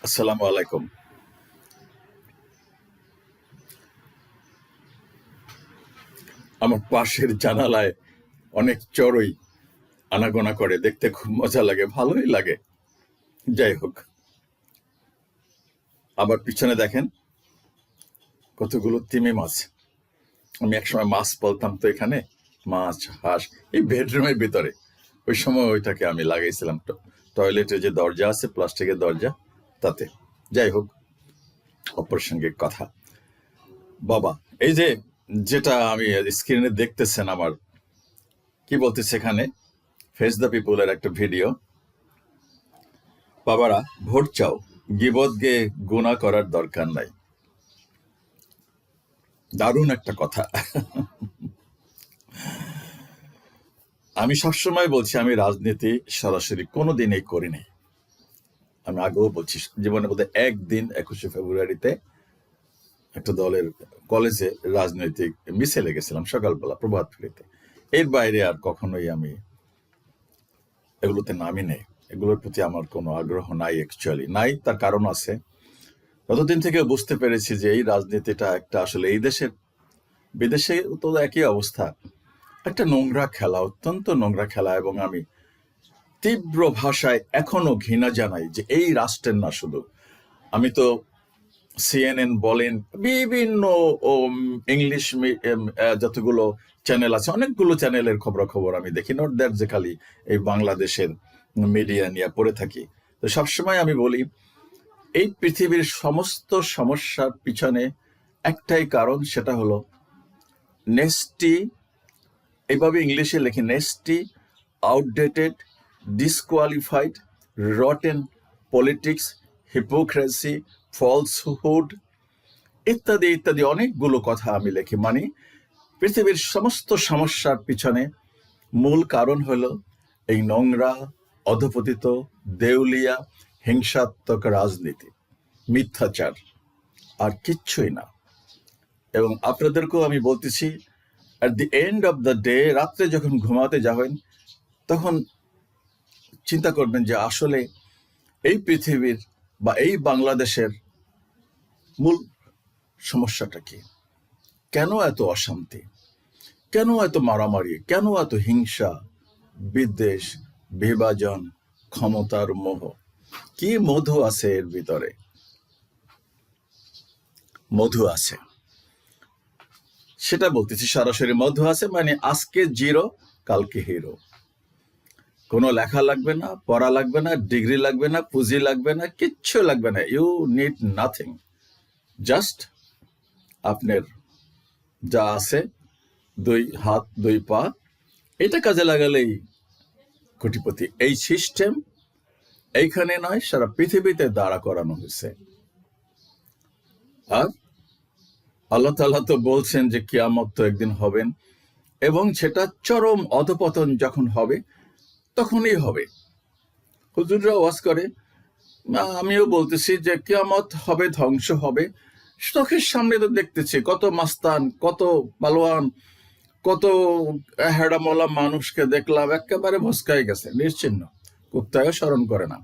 আসসালামু আলাইকুম। আমার পাশের জানালায় অনেক চড়ুই আনাগোনা করে, দেখতে খুব মজা লাগে, ভালোই লাগে। যাই হোক, আবার পিছনে দেখেন কতগুলো তিমি মাছ। আমি একসময় মাছ বলতাম তো, এখানে মাছ হাঁস এই বেডরুমের ভিতরে, ওই সময় ওইটাকে আমি লাগাইছিলাম টয়লেটে যে দরজা আছে, প্লাস্টিকের দরজা, তাতে। যাই হোক, অপ্রাসঙ্গিক কথা। বাবা, এই যে যেটা আমি স্ক্রিনে দেখতেছেন, আমার কি বলতেছে এখানে, ফেস দ্য পিপলের একটা ভিডিও। বাবারা, ভোট চাও, গিবত গিয়ে গুনাহ করার দরকার নাই। দারুণ একটা কথা। আমি সবসময় বলছি, আমি রাজনীতি সরাসরি কোনোদিনই করিনি। আমি আগেও বলছি, জীবনে বোধহয় একদিন 21শে ফেব্রুয়ারিতে একটা দলের কলেজে রাজনৈতিক মিছিলে গেছিলাম সকালবেলা প্রভাত ফেরিতে। এর বাইরে আর কখনোই আমি এগুলোতে নামি নেই। এগুলোর প্রতি আমার কোনো আগ্রহ নাই, অ্যাকচুয়ালি নাই। তার কারণ আছে, ততদিন থেকে বুঝতে পেরেছি যে এই রাজনীতিটা একটা, আসলে এই দেশের, বিদেশে তো একই অবস্থা, একটা নোংরা খেলা, অত্যন্ত নোংরা খেলা। এবং আমি তীব্র ভাষায় এখনো ঘৃণা জানাই যে এই রাষ্ট্রের না শুধু, আমি তো সিএনএন বলেন, বিভিন্ন ইংলিশ যতগুলো চ্যানেল আছে, অনেকগুলো চ্যানেলের খবরাখবর আমি দেখি, নট দ্যাট যে খালি এই বাংলাদেশের মিডিয়া নিয়ে পড়ে থাকি। তো সবসময় আমি বলি, এই পৃথিবীর সমস্ত সমস্যার পিছনে একটাই কারণ, সেটা হলো নেস্টি, এইভাবে ইংলিশে লেখি, nasty, outdated, disqualified, rotten politics, hypocrisy, falsehood, ইত্যাদি ইত্যাদি অনেকগুলো কথা আমি লিখি। মানে পৃথিবীর সমস্ত সমস্যার পিছনে মূল কারণ হলো এই নোংরা, অধপতিত, দেউলিয়া, হিংসাত্মক রাজনীতি, মিথ্যাচার, আর কিচ্ছুই না। এবং আপনাদেরকেও আমি বলতেছি, at the end of the day, রাত্রে যখন ঘুমাতে যাবেন, তখন চিন্তা করবেন যে আসলে এই পৃথিবীর বা এই বাংলাদেশের মূল সমস্যাটা কি, কেন এত অশান্তি, কেন এত মারামারি, কেন এত হিংসা, বিদ্বেষ, বিভাজন, ক্ষমতার মোহ, কি মধু আছে এর ভিতরে? মধু আছে, সেটা বলতেছি সরাসরি। মধু আছে মানে আজকে জিরো, কালকে হিরো। কোনো লেখা লাগবে না, পড়া লাগবে না, ডিগ্রি লাগবে না, পুঁজি লাগবে না, কিচ্ছু লাগবে না। ইউ নিড নাথিং, জাস্ট আপনার যা আছে, 2 হাত 2 পা, এটা কাজে লাগালেই কোটিপতি। এই সিস্টেম এইখানে নয়, সারা পৃথিবীতে দাঁড়া করানো হয়েছে। আর আল্লাহ তাআলা তো বলছেন যে কিয়ামত তো একদিন হবেন, এবং সেটা চরম অধপতন যখন হবে, তখনই হবে। হুজুররা ওয়াজ করে, আমিও বলতেছি যে কিয়ামত হবে, ধ্বংস হবে। চোখের সামনে তো দেখতেছি কত মাস্তান, কত পালোয়ান, কত হেডামলা মানুষকে দেখলাম একেবারে ভস্কাই গেছে, নিশ্চিহ্ন, কুত্তায়ও স্মরণ করে না।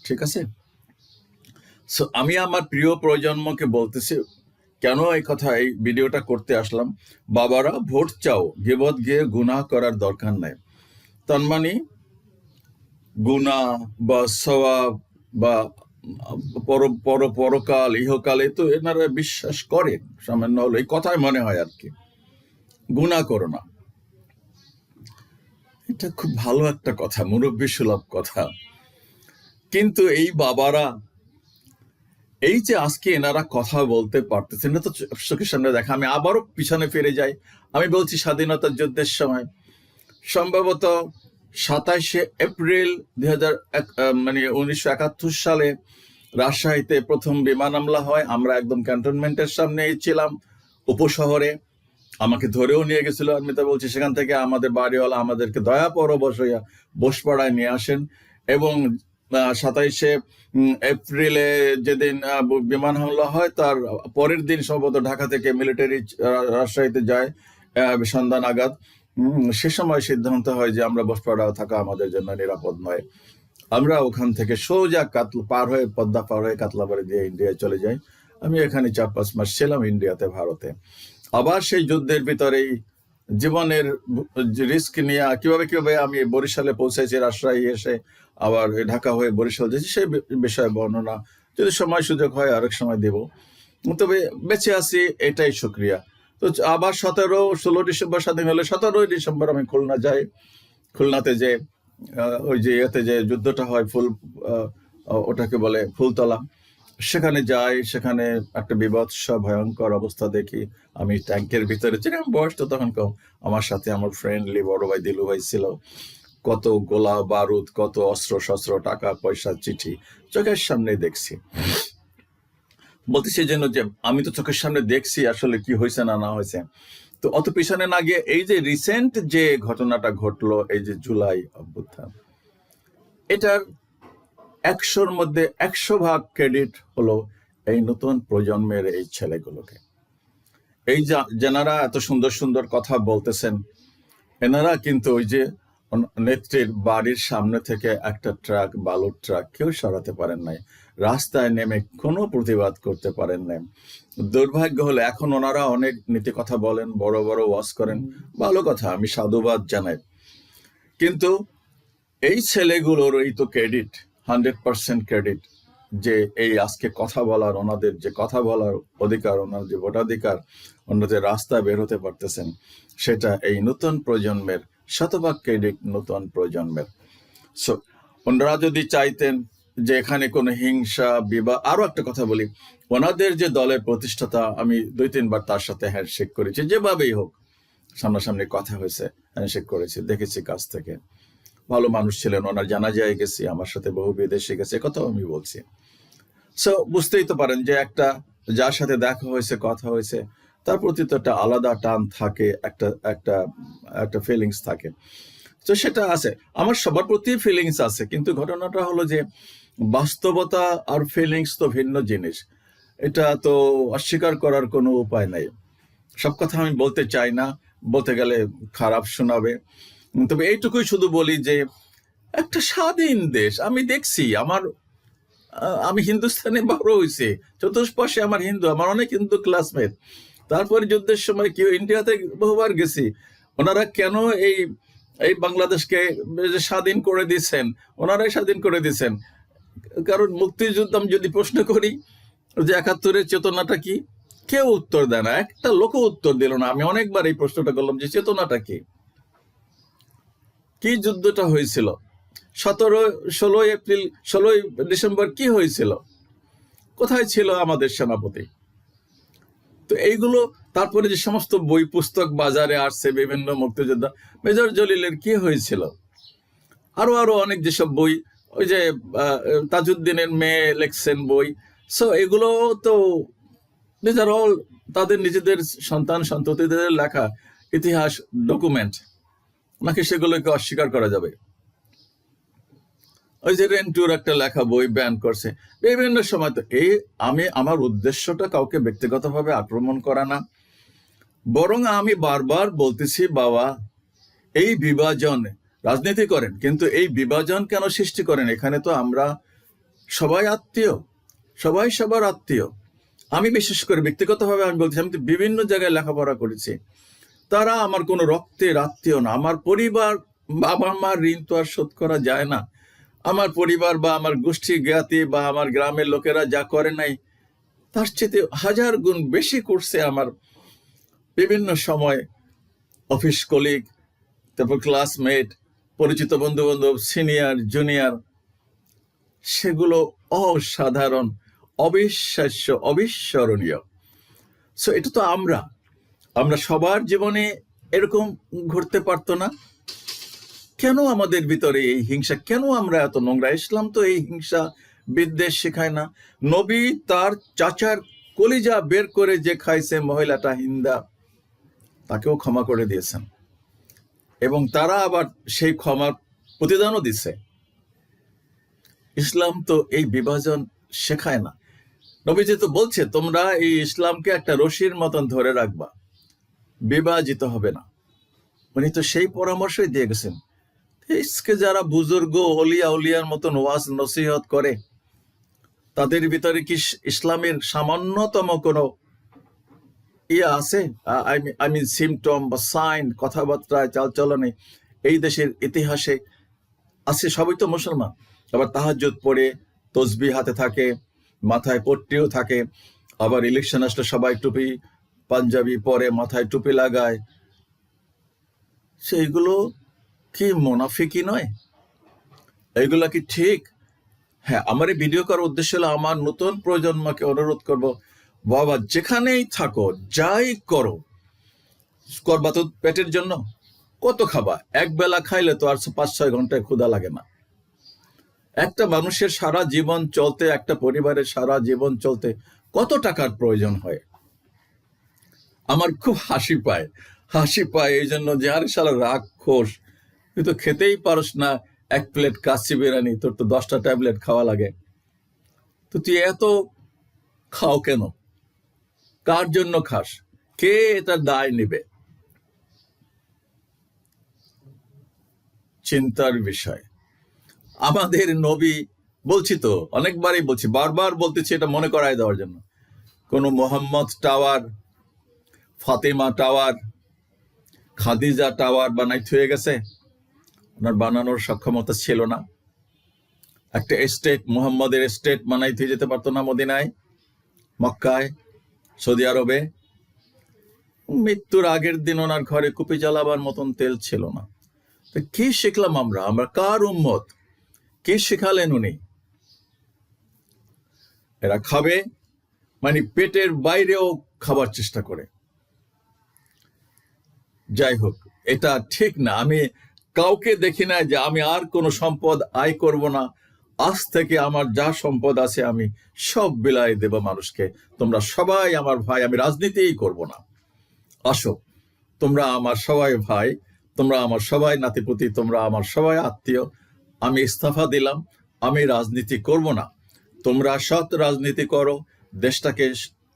ঠিক আছে? সো আমি আমার প্রিয় প্রজন্মকে বলতেছি, কেন এই কথা, এই ভিডিওটা করতে আসলাম, বাবারা ভোট চাও, গিবত গিয়ে গুনাহ করার দরকার নাই। তার মানে গুনাহ বা সওয়াব বা পরকাল, ইহকালে তো এনারা বিশ্বাস করেন, সামান্য হলো এই কথাই মনে হয় আর কি। গুনাহ করো না, এটা খুব ভালো একটা কথা, মুরব্বী সুলভ কথা। কিন্তু এই বাবারা, এই যে আজকে এনারা কথা বলতে পারতেছেন না, তো চোখের সামনে দেখা। আমি আবারও পিছনে ফিরে যাই, আমি বলছি স্বাধীনতা যুদ্ধের সময়, সম্ভবত 27শে এপ্রিল 1971 সালে রাজশাহীতে প্রথম বিমান হামলা হয়। আমরা একদম ক্যান্টনমেন্টের সামনেই ছিলাম, উপশহরে। আমাকে ধরেও নিয়ে গেছিল, আমি তো বলছি, সেখান থেকে আমাদের বাড়িওয়ালা আমাদেরকে দয়া পরবশয়া বসপাড়ায় নিয়ে আসেন। এবং 27শে এপ্রিলে যেদিন বিমান হামলা হয়, তার পরের দিন সম্ভবত ঢাকা থেকে মিলিটারি রাজশাহীতে যায় সন্ধ্যা নাগাদ। সে সময় সিদ্ধান্ত হয় যে আমরা বসপাড়া থাকা আমাদের জন্য নিরাপদ নয়, আমরা ওখান থেকে সোজা পার হয়ে পদ্মা পার হয়ে কাতলাবাড়ি দিয়ে ইন্ডিয়ায় চলে যাই। আমি এখানে 4-5 মাস ছিলাম ইন্ডিয়াতে, ভারতে। আবার সেই যুদ্ধের ভিতরেই জীবনের রিস্ক নিয়ে কিভাবে আমি বরিশালে পৌঁছেছি, রাজশাহী এসে আবার ঢাকা হয়ে বরিশাল যাচ্ছি, সেই বিষয়ে বর্ণনা যদি সময় সুযোগ হয় আরেক সময় দেব। তবে বেঁচে আছি, এটাই শুক্রিয়া। তো আবার 16 ডিসেম্বর স্বাধীন হলে 17 ডিসেম্বর আমি খুলনা যাই। খুলনাতে যে ওই যে এতে যে যুদ্ধটা হয় ওটাকে বলে ফুলতলা, সেখানে যাই। সেখানে একটা বিভৎস ভয়ঙ্কর অবস্থা দেখি। আমি ট্যাঙ্কের ভিতরে ছিলাম, বয়স তো তখন কম। আমার সাথে আমার ফ্রেন্ডলি বড় ভাই দিলু ভাই ছিল। কত গোলা বারুদ, কত অস্ত্র শস্ত্র, টাকা পয়সা, চিঠি চোখের সামনে দেখছি। বলতেছি জন্য যে আমি তো চোখের সামনে দেখছি আসলে কি হয়েছে না হয়েছে। তো অত পিছনে না গিয়ে এই যে রিসেন্ট যে ঘটনাটা ঘটলো, এই যে জুলাই অভ্যুত্থান, এটার 100-র মধ্যে 100 ভাগ ক্রেডিট হলো এই নতুন প্রজন্মের এই ছেলেগুলোকে। এই যেনারা এত সুন্দর সুন্দর কথা বলতেছেন, এনারা কিন্তু ওই যে নেত্রীর বাড়ির সামনে থেকে একটা ট্রাক, বালুর ট্রাক কেউ সরাতে পারেন নাই, রাস্তায় নেমে কোনো প্রতিবাদ করতে পারেন নাই। দুর্ভাগ্য হলো এখন ওনারা অনেক নীতি কথা বলেন, বড় বড় ওয়াজ করেন, ভালো কথা, আমি সাধুবাদ জানাই। কিন্তু এই ছেলেগুলোর এই তো ক্রেডিট, 100% ক্রেডিট, যে এই আজকে কথা বলার, ওনাদের যে কথা বলার অধিকার, ওনার যে ভোটাধিকার, ওনাদের রাস্তায় বের হতে পারতেছেন, সেটা এই নতুন প্রজন্মের, 100% ক্রেডিট নতুন প্রজন্মের। সো ওনারা যদি চাইতেন যে এখানে কোনো হিংসা বিবাদ, আরো একটা কথা বলি, ওনাদের যে দলের প্রতিষ্ঠাতা, আমি 2-3 বার তার সাথে হ্যান্ডশেক করেছি, যেভাবেই হোক, সামনাসামনি কথা হয়েছে, হ্যান্ডশেক করেছি, দেখেছি কাছ থেকে, ভালো মানুষ ছিলেন। ওনার জানাজায় গেছি, আমার সাথে বহু বিদেশে গেছে, কথাও আমি বলছি। সো বুঝতেই তো পারেন যে একটা যার সাথে দেখা হয়েছে, কথা হয়েছে, তার প্রতি তো একটা আলাদা টান থাকে, একটা একটা একটা ফিলিংস থাকে। তো সেটা আছে, আমার সবার প্রতি ফিলিংস আছে, কিন্তু ঘটনাটা হলো যে বাস্তবতা আর ফিলিংস তো ভিন্ন জিনিস। এটা তো অস্বীকার করার কোনো উপায় নাই। সব কথা আমি বলতে চাই না, বলতে গেলে খারাপ শোনাবে। তবে এইটুকুই শুধু বলি যে একটা স্বাধীন দেশ আমি দেখছি। আমি হিন্দুস্তানে বড় হয়েছি, চতুষ্পাশে আমার হিন্দু, আমার অনেক হিন্দু ক্লাসমেট। তারপরে যুদ্ধের সময় কেউ ইন্ডিয়াতে বহুবার গেছি। ওনারা কেন এই এই বাংলাদেশকে স্বাধীন করে দিচ্ছেন? ওনারাই স্বাধীন করে দিচ্ছেন। কারণ মুক্তিযুদ্ধ আমি যদি প্রশ্ন করি যে 71-এর চেতনাটা কি, কেউ উত্তর দেয় না, একটা লোক উত্তর দিল না। আমি অনেকবার এই প্রশ্নটা করলাম যে চেতনাটা কি, কি যুদ্ধটা হয়েছিল, 16 ডিসেম্বর কি হয়েছিল, কোথায় ছিল আমাদের সেনাপতি? তো এইগুলো, তারপরে যে সমস্ত বই পুস্তক বাজারে আসছে, বিভিন্ন মুক্তিযোদ্ধা, মেজর জলিলের কি হয়েছিল, আরো আরো অনেক যেসব বই, ওই যে তাজউদ্দিনের মেয়ে লেখছেন বই। সো এগুলো তো দিস আর অল তাদের নিজেদের সন্তান সন্ততিদের লেখা ইতিহাস ডকুমেন্ট, নাকি সেগুলোকে অস্বীকার করা যাবে? ওই যে রেন্টুর একটা লেখা বই ব্যান করছে বিভিন্ন সময়। তো আমি আমার উদ্দেশ্যটা কাউকে ব্যক্তিগতভাবে আক্রমণ করা না, বরং আমি বারবার বলতেছি, বাবা এই বিভাজন, রাজনীতি করেন কিন্তু এই বিভাজন কেন সৃষ্টি করেন? এখানে তো আমরা সবাই আত্মীয়, সবাই সবার আত্মীয়। আমি বিশেষ করে ব্যক্তিগতভাবে আমি বলছি, আমি তো বিভিন্ন জায়গায় লেখাপড়া করেছি, তারা আমার কোনো রক্তের আত্মীয় না। আমার পরিবার, বাবা মার ঋণ তো আর শোধ করা যায় না। আমার পরিবার বা আমার গোষ্ঠী জ্ঞাতি বা আমার গ্রামের লোকেরা যা করে নাই, তার চেয়ে 1000 গুণ বেশি করছে আমার বিভিন্ন সময় অফিস কলিগ, তারপর ক্লাসমেট, পরিচিত বন্ধু বান্ধব, সিনিয়র জুনিয়র, সেগুলো অসাধারণ, অবিশ্বাস্য, অবিস্মরণীয়। সো এটা তো আমরা সবার জীবনে এরকম ঘটতে পারতো না। কেন আমাদের ভিতরে এই হিংসা? কেন আমরা এত নোংরা? ইসলাম তো এই হিংসা বিদ্বেষ শেখায় না। নবী তার চাচার কলিজা বের করে যে খাইছে মহিলাটা হিন্দা, তাকেও ক্ষমা করে দিয়েছেন, এবং তারা আবার সেই ক্ষমার প্রতিদানও দিচ্ছে। ইসলাম তো এই বিভাজন শেখায় না। নবীজি তো বলছে, তোমরা এই ইসলামকে একটা রশির মতন ধরে রাখবা, বিভাজিত হবে না। উনি তো সেই পরামর্শই দিয়ে গেছেন। ইসকে যারা বুজুর্গ অলিয়া উলিয়ার মতন ওয়াজ নসিহত করে, তাদের ভিতরে কি ইসলামের সামান্যতম কোনো ইয়ে আছে? আই মিন সিমটম বা সাইন, কথাবার্তায়, চালচলনে এই দেশের ইতিহাসে আছে? সবই তো মুসলমান। আবার তাহাজ্জুদ পড়ে তসবিহ হাতে থাকে, মাথায় পট্টিও থাকে। আবার ইলেকশন আসলে সবাই টুপি পাঞ্জাবি পরে, মাথায় টুপি লাগায়। সেইগুলো কি মুনাফিকি নয়? এইগুলা কি ঠিক? হ্যাঁ, আমার এই ভিডিও করার উদ্দেশ্য হলো আমার নতুন প্রজন্মকে অনুরোধ করব, বাবা যেখানেই থাকো, যাই করো, করবা তো পেটের জন্য। কত খাবা? এক বেলা খাইলে তো আর 5-6 ঘন্টায় ক্ষুধা লাগে না। একটা মানুষের সারা জীবন চলতে, একটা পরিবারের সারা জীবন চলতে কত টাকার প্রয়োজন হয়? আমার খুব হাসি পায় এই জন্য যে আরে শালা রাক্ষস, তুই তো খেতেই পারস না 1 প্লেট কাচ্চি বিরিয়ানি, তোর তো 10টা ট্যাবলেট খাওয়া লাগে, তো তুই এত খাও কেন? কার জন্য খাস? কে এটা দায় নিবে? চিন্তার বিষয়। আমাদের নবী, বলছি তো অনেকবারই বলছি, বারবার বলতেছি এটা মনে করায় দেওয়ার জন্য, কোন Mohammad tower, Fatema tower, Khadija tower বানাইতে হয়ে গেছে? ওনার বানানোর সক্ষমতা ছিল না? একটা এস্টেট, মুহাম্মদের এস্টেট বানাইতে যেতে পারতো না মদিনায়, মক্কায়, সৌদি আরবে? মৃত্যুর আগের দিন ওনার ঘরে কুপি জ্বালাবার মতন তেল ছিল না। তো কি শিখলাম আমরা কার উম্মত? কি শিখালেন উনি? এরা খাবে মানে পেটের বাইরেও খাবার চেষ্টা করে। যাই হোক, এটা ঠিক না। আমি কাউকে দেখি না যে আমি আর কোনো সম্পদ আয় করব না, আজ থেকে আমার যা সম্পদ আছে আমি সব বিলাই দেব মানুষকে। তোমরা সবাই আমার ভাই, আমি রাজনীতিই করব না। আসো, তোমরা আমার সবাই ভাই, তোমরা আমার সবাই নাতিপুতি, তোমরা আমার সবাই আত্মীয়। আমি ইস্তফা দিলাম, আমি রাজনীতি করব না। তোমরা সৎ রাজনীতি করো, দেশটাকে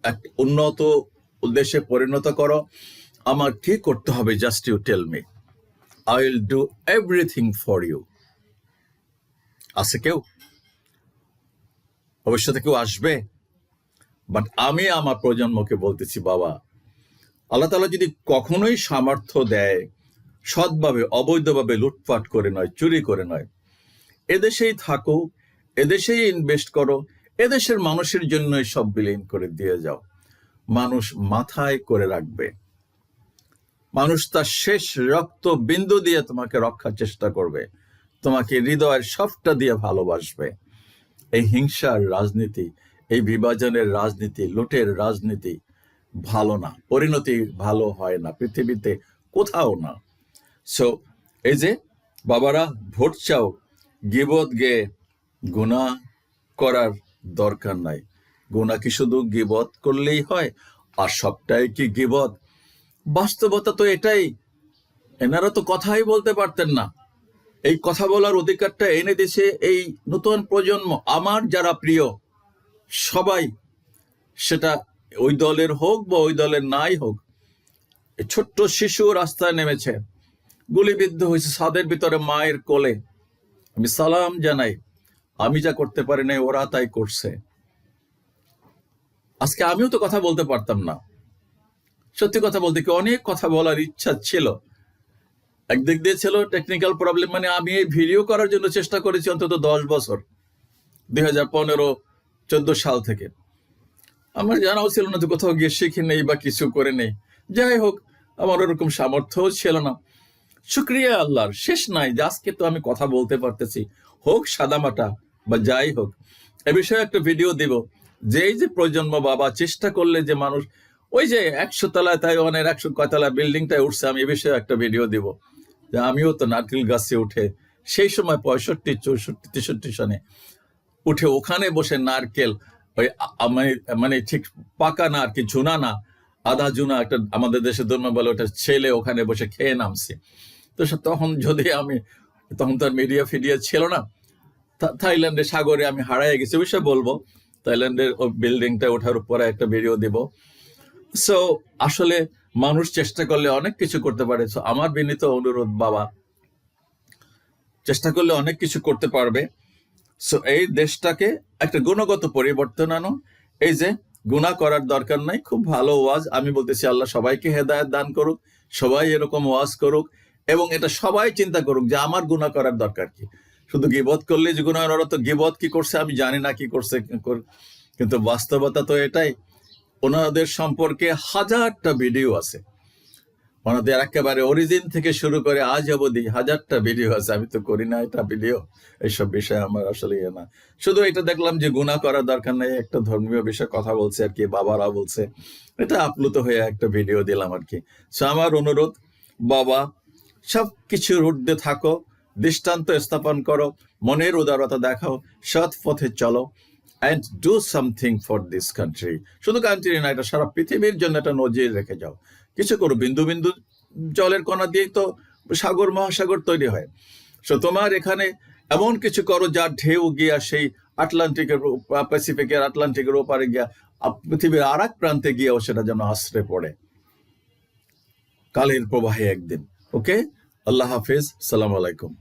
এক উন্নত দেশে পরিণত করো। আমার কি করতে হবে? Just you tell me, I will do everything for you. আছে কেউ? ভবিষ্যতে কেউ আসবে? বাট আমি আমার প্রজন্মকে বলতেছি, বাবা, আল্লাহ তাআলা যদি কখনোই সামর্থ্য দেয়, সৎভাবে, অবৈধভাবে লুটপাট করে নয়, চুরি করে নয়, এদেশেই থাকো, এদেশেই ইনভেস্ট করো, এদেশের মানুষের জন্যই সব বিলীন করে দিয়ে যাও। মানুষ মাথায় করে রাখবে, মানুষ তার শেষ রক্ত বিন্দু দিয়ে তোমাকে রক্ষার চেষ্টা করবে, তোমাকে হৃদয়ের সবটা দিয়ে ভালোবাসবে। এই হিংসার রাজনীতি, এই বিভাজনের রাজনীতি, লুটের রাজনীতি ভালো না, পরিণতি ভালো হয় না পৃথিবীতে কোথাও না। সো এই যে বাবারা, ভোট চাও, গিবত গে গুনাহ করার দরকার নাই। গুনাহ কি শুধু গিবত করলেই হয়? আর সবটাই কি গিবত? বাস্তবতা তো এটাই। এনারা তো কথাই বলতে পারতেন না। এই কথা বলার অধিকারটা এনে দিয়েছে এই নতুন প্রজন্ম, আমার যারা প্রিয় সবাই, সেটা ওই দলের হোক বা ওই দলের নাই হোক। ছোট্ট শিশু রাস্তায় নেমেছে, গুলিবিদ্ধ হয়েছে ছাদের ভিতরে মায়ের কোলে। আমি সালাম জানাই, আমি যা করতে পারি না ওরা তাই করছে। আজকে আমিও তো কথা বলতে পারতাম না, সত্যি কথা বলতে কি অনেক কথা বলার ইচ্ছা ছিল। একদিক দিয়ে ছিল টেকনিক্যাল প্রবলেম, মানে আমি এই ভিডিও করার জন্য চেষ্টা করেছি অন্তত 10 বছর, 2015-14 সাল থেকে। আমার জানাও ছিল না, তো কোথাও গিয়ে শিখি নেই বা কিছু করে নেই। যাই হোক, আমার ওরকম সামর্থ্যও ছিল না। শুক্রিয়া আল্লাহর, শেষ নাই যে আজকে তো আমি কথা বলতে পারতেছি, হোক সাদামাটা বা যাই হোক। এ বিষয়ে একটা ভিডিও দিব, যে এই যে প্রজন্ম বাবা চেষ্টা করলে যে মানুষ, ওই যে 100 তলায় তাইওয়ানের 100 কয়তলা বিল্ডিংটায় উঠছে, আমি এ বিষয়ে একটা ভিডিও দিব যে আমিও তো নারকেল গাছে উঠে সেই সময় 65, 64, 63 সনে উঠে ওখানে বসে নারকেল, ওই মানে ঠিক পাকা না আর কি, ঝুনা না, আধা ঝুনা একটা আমাদের দেশে ধর্ম বলে, ওটা ছেলে ওখানে বসে খেয়ে নামছে। তো তখন যদি আমি, তখন তো আর মিডিয়া ফিডিয়া ছিল না, থাইল্যান্ডের সাগরে আমি হারাই গেছি, বিষয়ে বলবো। থাইল্যান্ডের ওই বিল্ডিংটা ওঠার উপরে একটা ভিডিও দিব। সো আসলে মানুষ চেষ্টা করলে অনেক কিছু করতে পারে। সো আমার বিনীত অনুরোধ, বাবা চেষ্টা করলে অনেক কিছু করতে পারবে। সো এই দেশটাকে একটা গুণগত পরিবর্তন আনো। এই যে গুনাহ করার দরকার নাই, খুব ভালো ওয়াজ। আমি বলতেছি আল্লাহ সবাইকে হেদায়েত দান করুক, সবাই এরকম ওয়াজ করুক, এবং এটা সবাই চিন্তা করুক যে আমার গুনাহ করার দরকার কি। শুধু গীবত করলে যে গুনাহ, ওরা তো গীবত কি করছে আমি জানি না, কি করছে, কিন্তু বাস্তবতা তো এটাই। ওনাদের সম্পর্কে হাজারটা ভিডিও আছে, ওনাদের একেবারে অরিজিন থেকে শুরু করে আজ অবধি হাজারটা ভিডিও আছে। আমি তো করি না এটা ভিডিও, এইসব বিষয়ে আমার আসলে ইয়ে না। শুধু এটা দেখলাম যে গুনাহ করার দরকার নেই, একটা ধর্মীয় বিষয়ে কথা বলছে আর কি, বাবারা বলছে, এটা আপ্লুত হয়ে একটা ভিডিও দিলাম আর কি। সো আমার অনুরোধ, বাবা সব কিছুর ঊর্ধ্বে থাকো, দৃষ্টান্ত স্থাপন করো, মনের উদারতা দেখাও, সৎ পথে চলো, and do something for this country. শুধু কান্ট্রি না, এটা সারা পৃথিবীর জন্য একটা নজির রেখে যাও। কিছু করো, বিন্দু বিন্দু জলের কণা দিয়েই তো সাগর মহাসাগর তৈরি হয়। সো তোমার এখানে এমন কিছু করো যার ঢেউ গিয়া সেই আটলান্টিকের, প্যাসিফিকের আটলান্টিকের ওপারে গিয়া পৃথিবীর আর এক প্রান্তে গিয়েও সেটা যেন আশ্রয় পড়ে কালের প্রবাহে একদিন। ওকে, আল্লাহ হাফিজ, সালাম আলাইকুম।